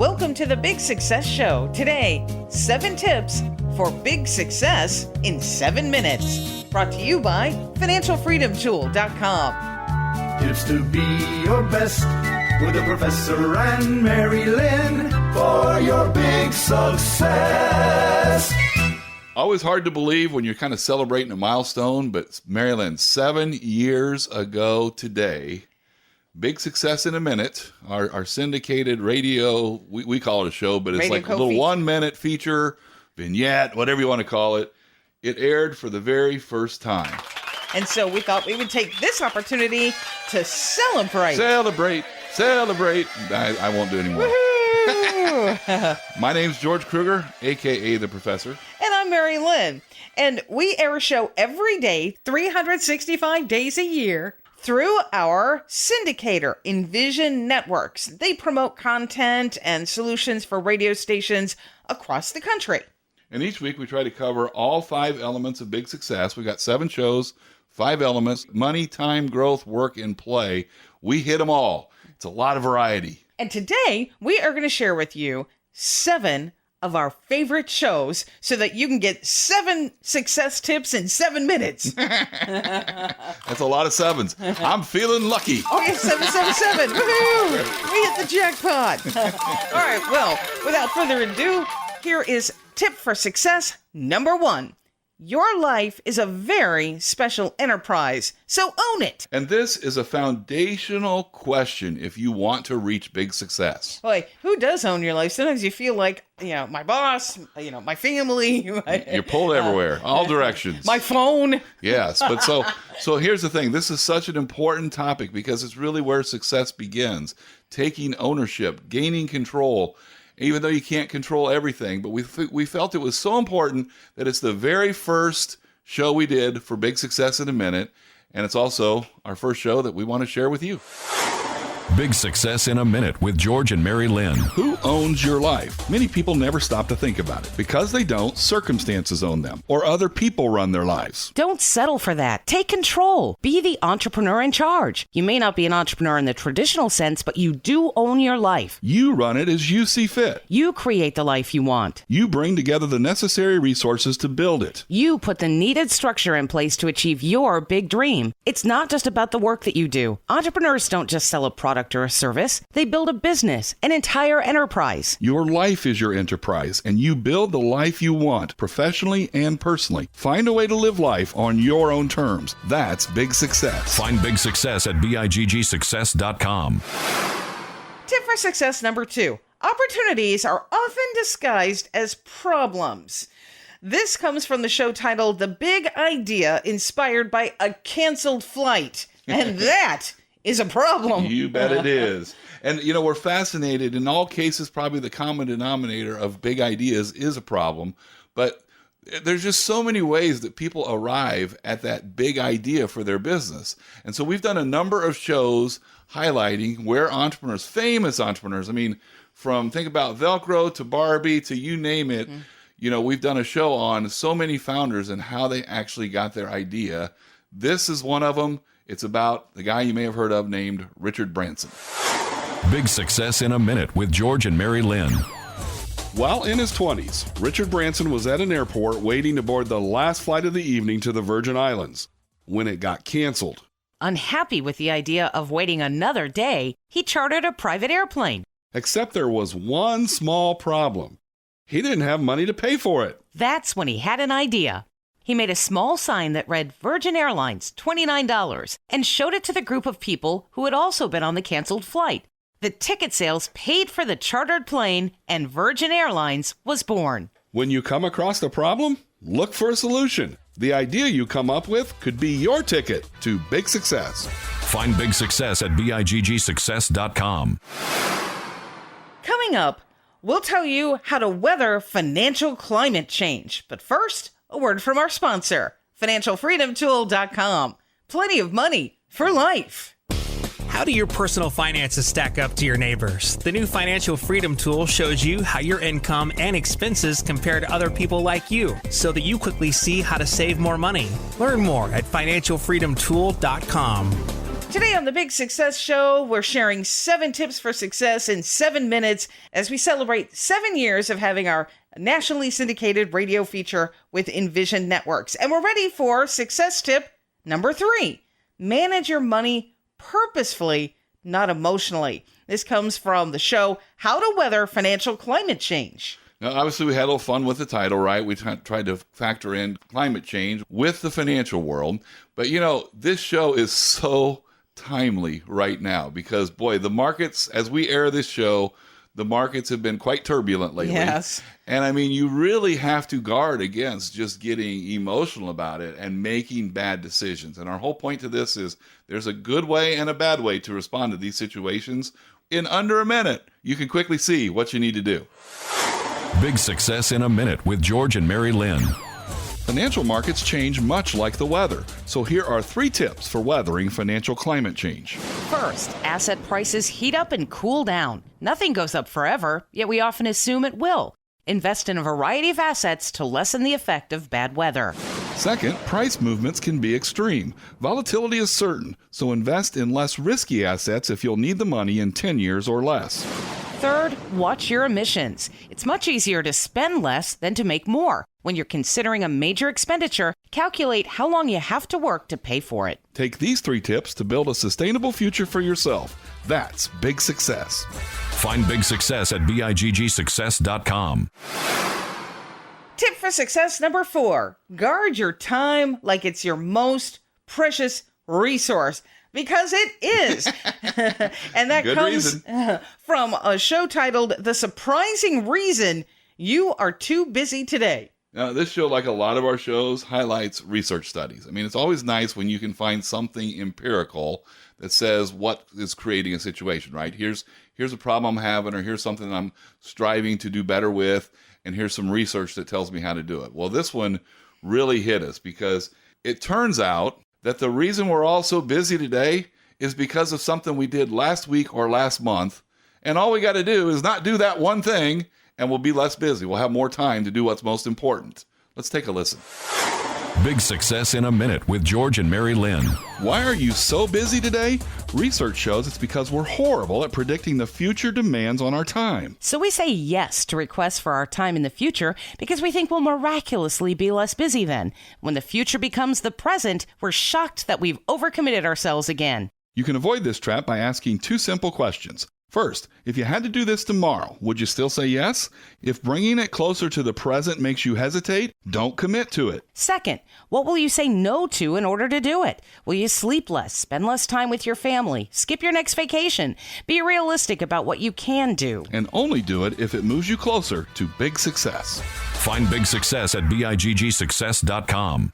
Welcome to the Big Success Show. Today, 7 tips for big success in 7 minutes. Brought to you by financialfreedomtool.com. Tips to be your best with the professor and Mary-Lynn for your big success. Always hard to believe when you're kind of celebrating a milestone, but Mary-Lynn, 7 years ago today, Big Success in a Minute, our syndicated radio, we call it a show, but it's like a little 1-minute feature, vignette, whatever you want to call it. It aired for the very first time. And so we thought we would take this opportunity to celebrate. Celebrate. I won't do it anymore. My name's George Kruger, a.k.a. The Professor. And I'm Mary-Lynn. And we air a show every day, 365 days a year, through our syndicator, Envision Networks. They promote content and solutions for radio stations across the country. And each week we try to cover all 5 elements of big success. We've got 7 shows, 5 elements: money, time, growth, work, and play. We hit them all. It's a lot of variety. And today we are going to share with you 7 of our favorite shows so that you can get 7 success tips in 7 minutes. That's a lot of 7s. I'm feeling lucky. Oh, yeah, 777. Woohoo! We hit the jackpot. All right, well, without further ado, here is tip for success number 1. Your life is a very special enterprise, so own it. And this is a foundational question if you want to reach big success. Boy, who does own your life? Sometimes you feel like, my boss, my family. You're pulled everywhere, all directions. My phone. Yes, but so here's the thing. This is such an important topic because it's really where success begins. Taking ownership, gaining control. Even though you can't control everything, but we felt it was so important that it's the very first show we did for Big Success in a Minute, and it's also our first show that we want to share with you. Big Success in a Minute with George and Mary-Lynn. Who owns your life? Many people never stop to think about it. Because they don't, circumstances own them, or other people run their lives. Don't settle for that. Take control. Be the entrepreneur in charge. You may not be an entrepreneur in the traditional sense, but you do own your life. You run it as you see fit. You create the life you want. You bring together the necessary resources to build it. You put the needed structure in place to achieve your big dream. It's not just about the work that you do. Entrepreneurs don't just sell a product or a service. They build a business, an entire enterprise. Your life is your enterprise, and you build the life you want, professionally and personally. Find a way to live life on your own terms. That's big success. Find Big Success at BIGGSuccess.com. Tip for success number 2. Opportunities are often disguised as problems. This comes from the show titled The Big Idea, inspired by a canceled flight. And that is a problem. You bet it is. And, we're fascinated. In all cases, probably the common denominator of big ideas is a problem. But there's just so many ways that people arrive at that big idea for their business. And so we've done a number of shows highlighting where entrepreneurs, famous entrepreneurs, think about Velcro to Barbie to you name it. We've done a show on so many founders and how they actually got their idea. This is one of them. It's about the guy you may have heard of named Richard Branson. Big Success in a Minute with George and Mary-Lynn. While in his 20s, Richard Branson was at an airport waiting to board the last flight of the evening to the Virgin Islands when it got canceled. Unhappy with the idea of waiting another day, he chartered a private airplane. Except there was one small problem. He didn't have money to pay for it. That's when he had an idea. He made a small sign that read Virgin Airlines, $29, and showed it to the group of people who had also been on the canceled flight. The ticket sales paid for the chartered plane, and Virgin Airlines was born. When you come across a problem, look for a solution. The idea you come up with could be your ticket to big success. Find Big Success at BIGGSuccess.com. Coming up, we'll tell you how to weather financial climate change. But first, a word from our sponsor, financialfreedomtool.com. Plenty of money for life. How do your personal finances stack up to your neighbors? The new Financial Freedom Tool shows you how your income and expenses compare to other people like you, so that you quickly see how to save more money. Learn more at financialfreedomtool.com. Today on the Big Success Show, we're sharing 7 tips for success in 7 minutes as we celebrate 7 years of having our nationally syndicated radio feature with Envision Networks. And we're ready for success tip number 3. Manage your money purposefully, not emotionally. This comes from the show, How to Weather Financial Climate Change. Now, obviously, we had a little fun with the title, right? We tried to factor in climate change with the financial world. But, this show is so timely right now because, boy, the markets, as we air this show, the markets have been quite turbulent lately. Yes. And you really have to guard against just getting emotional about it and making bad decisions. And our whole point to this is there's a good way and a bad way to respond to these situations. In under a minute, you can quickly see what you need to do. Big Success in a Minute with George and Mary-Lynn. Financial markets change much like the weather. So here are 3 tips for weathering financial climate change. First, asset prices heat up and cool down. Nothing goes up forever, yet we often assume it will. Invest in a variety of assets to lessen the effect of bad weather. Second, price movements can be extreme. Volatility is certain, so invest in less risky assets if you'll need the money in 10 years or less. Third, watch your emissions. It's much easier to spend less than to make more. When you're considering a major expenditure, calculate how long you have to work to pay for it. Take these 3 tips to build a sustainable future for yourself. That's Big Success. Find Big Success at BIGG Tip for success number 4. Guard your time like it's your most precious resource. Because it is. And that Good comes reason. From a show titled The Surprising Reason You Are Too Busy Today. Now, this show, like a lot of our shows, highlights research studies. It's always nice when you can find something empirical that says what is creating a situation, right? Here's a problem I'm having, or here's something that I'm striving to do better with, and here's some research that tells me how to do it. Well, this one really hit us because it turns out that the reason we're all so busy today is because of something we did last week or last month. And all we got to do is not do that one thing, and we'll be less busy. We'll have more time to do what's most important. Let's take a listen. Big Success in a Minute with George and Mary-Lynn. Why are you so busy today? Research shows it's because we're horrible at predicting the future demands on our time. So we say yes to requests for our time in the future because we think we'll miraculously be less busy then. When the future becomes the present, we're shocked that we've overcommitted ourselves again. You can avoid this trap by asking 2 simple questions. First, if you had to do this tomorrow, would you still say yes? If bringing it closer to the present makes you hesitate, don't commit to it. Second, what will you say no to in order to do it? Will you sleep less, spend less time with your family, skip your next vacation? Be realistic about what you can do. And only do it if it moves you closer to big success. Find Big Success at BIGGSuccess.com.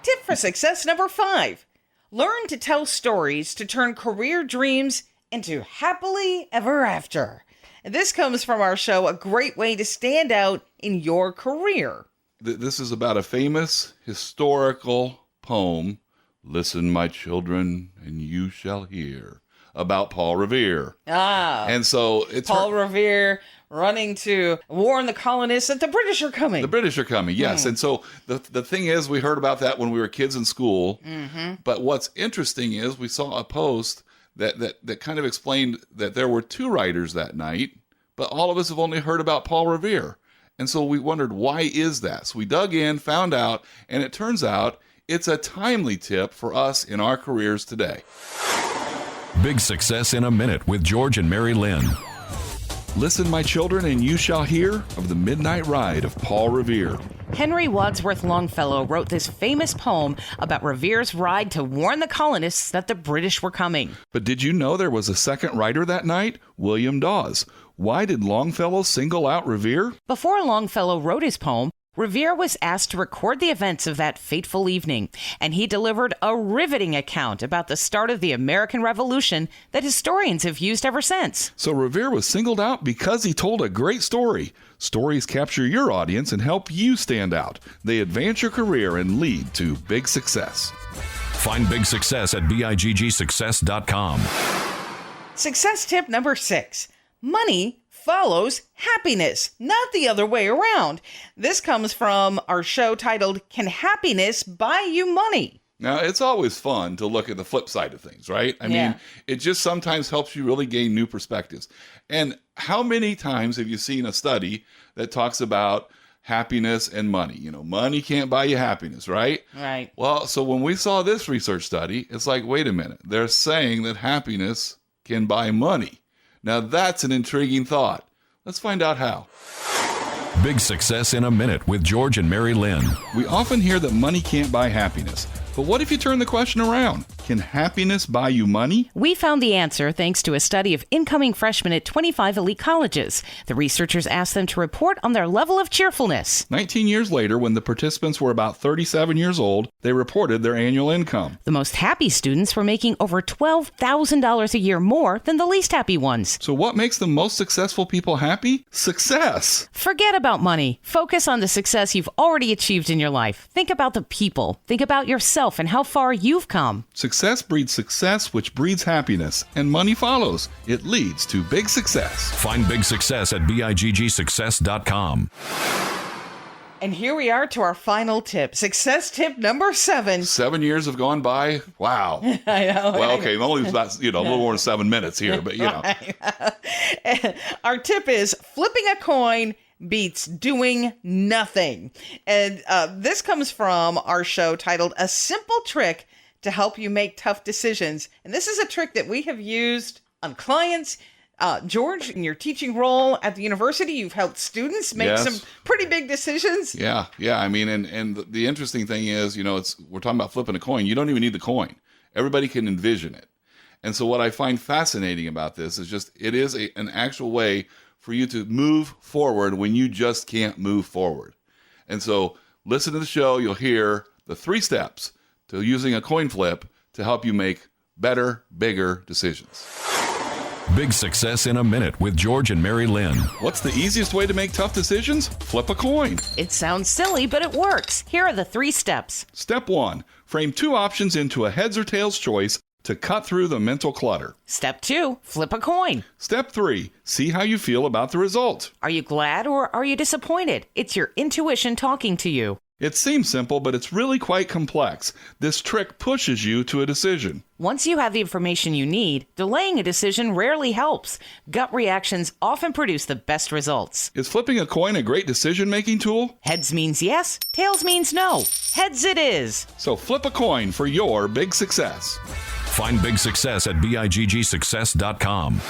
Tip for success number 5. Learn to tell stories to turn career dreams into happily ever after. And this comes from our show, A Great Way to Stand Out in Your Career. This is about a famous historical poem, Listen, My Children, and You Shall Hear, about Paul Revere. And so it's Paul Revere running to warn the colonists that the British are coming. The British are coming, yes. And so the thing is, we heard about that when we were kids in school. But what's interesting is we saw a post that kind of explained that there were 2 writers that night, but all of us have only heard about Paul Revere. And so we wondered, why is that? So we dug in, found out, and it turns out it's a timely tip for us in our careers today. Big Success in a Minute with George and Mary-Lynn. Listen, my children, and you shall hear of the midnight ride of Paul Revere. Henry Wadsworth Longfellow wrote this famous poem about Revere's ride to warn the colonists that the British were coming. But did you know there was a second writer that night? William Dawes. Why did Longfellow single out Revere? Before Longfellow wrote his poem, Revere was asked to record the events of that fateful evening, and he delivered a riveting account about the start of the American Revolution that historians have used ever since. So Revere was singled out because he told a great story. Stories capture your audience and help you stand out. They advance your career and lead to big success. Find Big Success at BIGGSuccess.com. Success tip number 6. Money follows happiness, not the other way around. This comes from our show titled, Can Happiness Buy You Money? Now, it's always fun to look at the flip side of things, right? I mean, it just sometimes helps you really gain new perspectives. And how many times have you seen a study that talks about happiness and money? You know, money can't buy you happiness, right? Right. Well, so when we saw this research study, it's like, wait a minute. They're saying that happiness can buy money. Now, that's an intriguing thought. Let's find out how. Big Success in a Minute with George and Mary-Lynn. We often hear that money can't buy happiness. But what if you turn the question around? Can happiness buy you money? We found the answer thanks to a study of incoming freshmen at 25 elite colleges. The researchers asked them to report on their level of cheerfulness. 19 years later, when the participants were about 37 years old, they reported their annual income. The most happy students were making over $12,000 a year more than the least happy ones. So what makes the most successful people happy? Success. Forget about money. Focus on the success you've already achieved in your life. Think about the people. Think about yourself and how far you've come. Success breeds success, which breeds happiness, and money follows. It leads to big success. Find Big Success at BIGGSuccess.com. And here we are to our final tip. Success tip number 7. 7 years have gone by. Wow. I know. Well, okay, only about, a little more than 7 minutes here, but Our tip is flipping a coin beats doing nothing. And this comes from our show titled A Simple Trick to Help You Make Tough Decisions. And this is a trick that we have used on clients. George, in your teaching role at the university, you've helped students make some pretty big decisions. Yeah. I mean, and the interesting thing is, we're talking about flipping a coin. You don't even need the coin. Everybody can envision it. And so what I find fascinating about this is just it is an actual way for you to move forward when you just can't move forward. And so listen to the show. You'll hear the 3 steps to using a coin flip to help you make better, bigger decisions. Big Success in a Minute with George and Mary-Lynn. What's the easiest way to make tough decisions? Flip a coin. It sounds silly, but it works. Here are the 3 steps. Step 1, frame 2 options into a heads or tails choice to cut through the mental clutter. Step 2, flip a coin. Step 3, see how you feel about the result. Are you glad or are you disappointed? It's your intuition talking to you. It seems simple, but it's really quite complex. This trick pushes you to a decision. Once you have the information you need, delaying a decision rarely helps. Gut reactions often produce the best results. Is flipping a coin a great decision-making tool? Heads means yes, tails means no. Heads it is. So flip a coin for your big success. Find Big Success at BIGGSuccess.com.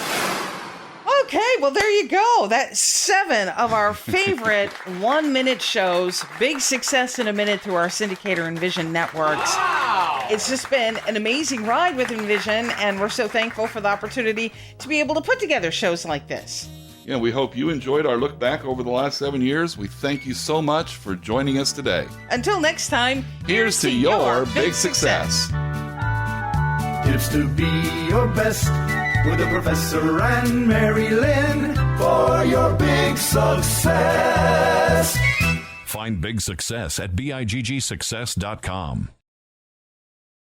Okay, well, there you go. That's 7 of our favorite 1-minute shows. Big Success in a Minute through our syndicator Envision networks. Wow! It's just been an amazing ride with Envision, and we're so thankful for the opportunity to be able to put together shows like this. We hope you enjoyed our look back over the last 7 years. We thank you so much for joining us today. Until next time, here's to your big success. Tips to be your best with the Professor and Mary-Lynn for your big success. Find Big Success at BIGGSuccess.com.